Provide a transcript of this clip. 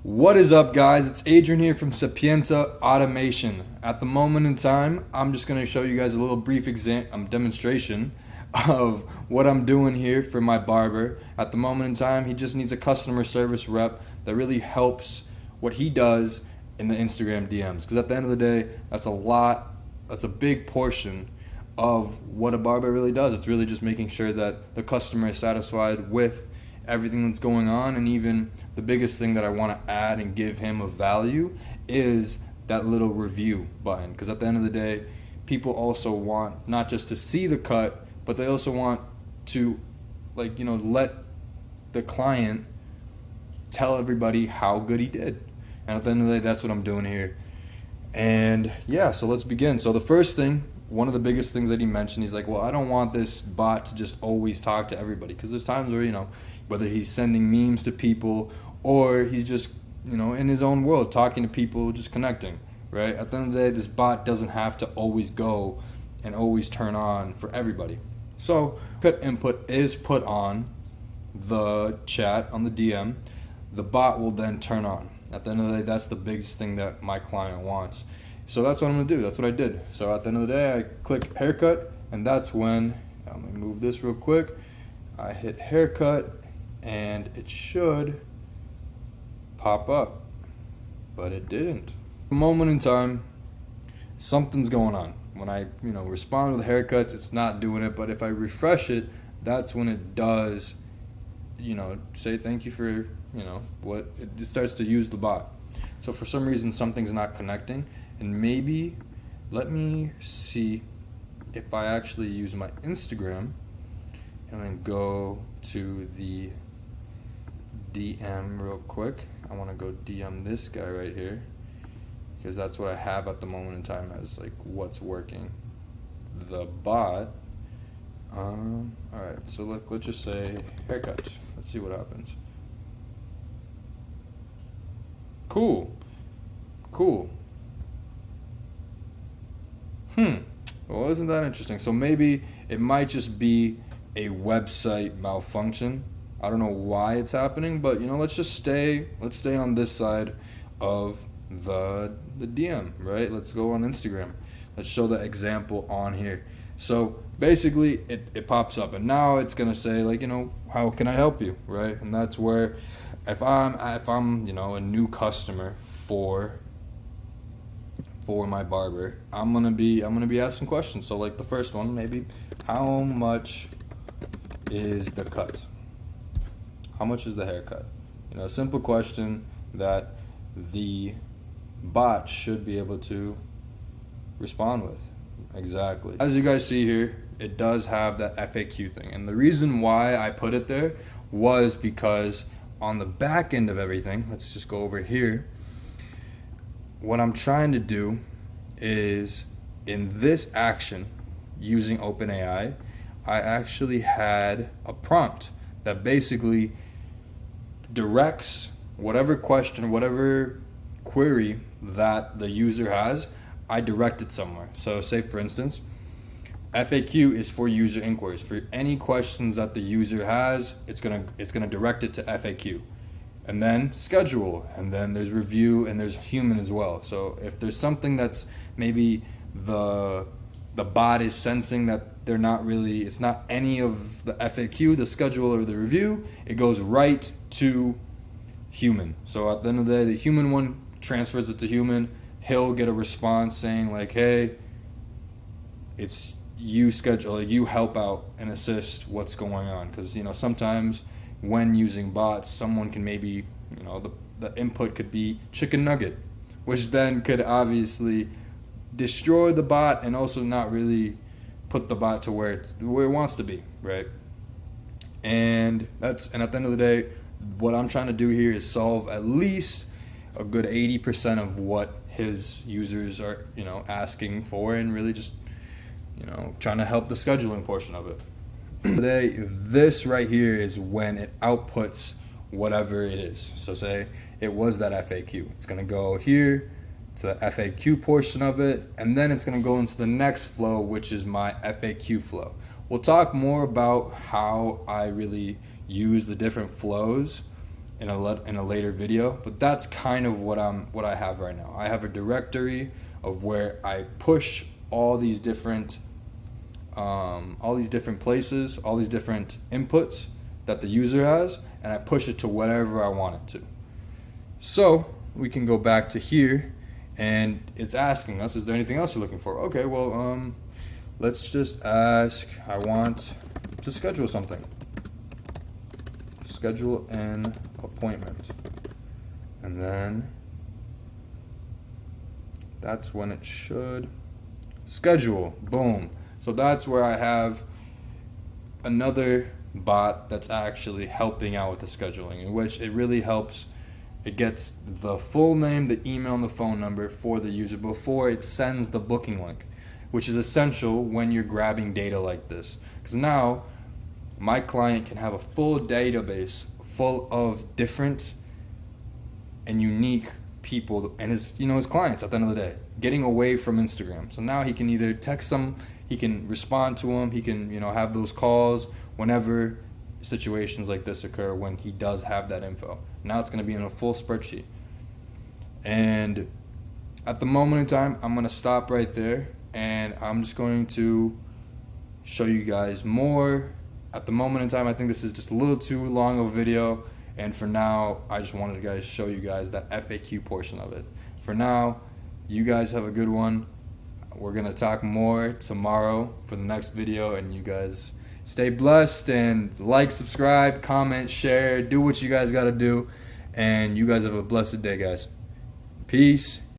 What is up, guys? It's Adrian here from Sapienta Automation. At the moment in time, I'm just going to show you guys a little brief demonstration of what I'm doing here for my barber. At the moment in time, he just needs a customer service rep that really helps what he does in the Instagram DMs. Because at the end of the day, that's a big portion of what a barber really does. It's really just making sure that the customer is satisfied with everything that's going on. And even the biggest thing that I want to add and give him of value is that little review button, because at the end of the day, people also want not just to see the cut, but they also want to let the client tell everybody how good he did. And at the end of the day, that's what I'm doing here. And yeah, so let's begin. So the first thing, one of the biggest things that he mentioned, he's like, well, I don't want this bot to just always talk to everybody, because there's times where, whether he's sending memes to people or he's just, in his own world, talking to people, just connecting, right? At the end of the day, this bot doesn't have to always go and always turn on for everybody. So cut input is put on the chat, on the DM. The bot will then turn on. At the end of the day, that's the biggest thing that my client wants. So that's what I'm gonna do. That's what I did. So at the end of the day, I click haircut, and that's when, let me move this real quick. I hit haircut, and it should pop up, but it didn't. A moment in time, something's going on. When I, respond with haircuts, it's not doing it. But if I refresh it, that's when it does, say thank you for, what it just starts to use the bot. So for some reason, something's not connecting. And maybe, let me see if I actually use my Instagram and then go to the DM real quick. I want to go DM this guy right here, because that's what I have at the moment in time as like what's working. The bot. All right, so let's just say haircut. Let's see what happens. Cool. Well, isn't that interesting? So maybe it might just be a website malfunction. I don't know why it's happening, but let's stay on this side of the DM, right? Let's go on Instagram. Let's show the example on here. So basically it pops up, and now it's gonna say how can I help you, right? And that's where if I'm a new customer for my barber, I'm gonna be asking questions. So like the first one, maybe, how much is the cut? How much is the haircut? A simple question that the bot should be able to respond with. Exactly. As you guys see here, it does have that FAQ thing. And the reason why I put it there was because on the back end of everything, let's just go over here. What I'm trying to do is, in this action using OpenAI, I actually had a prompt that basically directs whatever question, whatever query that the user has, I direct it somewhere. So say for instance, FAQ is for user inquiries. For any questions that the user has, it's gonna direct it to FAQ. And then schedule, and then there's review, and there's human as well. So if there's something that's maybe the bot is sensing that it's not any of the FAQ, the schedule, or the review, it goes right to human. So at the end of the day, the human one transfers it to human. He'll get a response saying like, hey, it's you schedule, you help out and assist what's going on. Because sometimes when using bots, someone can maybe, the input could be chicken nugget, which then could obviously destroy the bot and also not really put the bot to where it wants to be, right? And at the end of the day, what I'm trying to do here is solve at least a good 80% of what his users are, asking for, and really just, trying to help the scheduling portion of it. Today, this right here is when it outputs whatever it is. So say it was that FAQ. It's gonna go here to the FAQ portion of it, and then it's gonna go into the next flow, which is my FAQ flow. We'll talk more about how I really use the different flows in a later video, but that's kind of what I have right now. I have a directory of where I push all these different places, all these different inputs that the user has, and I push it to whatever I want it to. So we can go back to here, and it's asking us, is there anything else you're looking for? Okay, well, let's just ask, I want to schedule something. Schedule an appointment. And then that's when it should schedule. Boom. So that's where I have another bot that's actually helping out with the scheduling, in which it really helps. It gets the full name, the email, and the phone number for the user before it sends the booking link, which is essential when you're grabbing data like this. Because now my client can have a full database full of different and unique people and his clients at the end of the day, getting away from Instagram. So now he can either text them, he can respond to them, he can have those calls whenever situations like this occur, when he does have that info. Now it's going to be in a full spreadsheet. And at the moment in time, I'm going to stop right there, and I'm just going to show you guys more. At the moment in time, I think this is just a little too long of a video, and for now, I just wanted to show you guys that FAQ portion of it. For now, you guys have a good one. We're going to talk more tomorrow for the next video, and you guys stay blessed, and like, subscribe, comment, share, do what you guys got to do, and you guys have a blessed day, guys. Peace.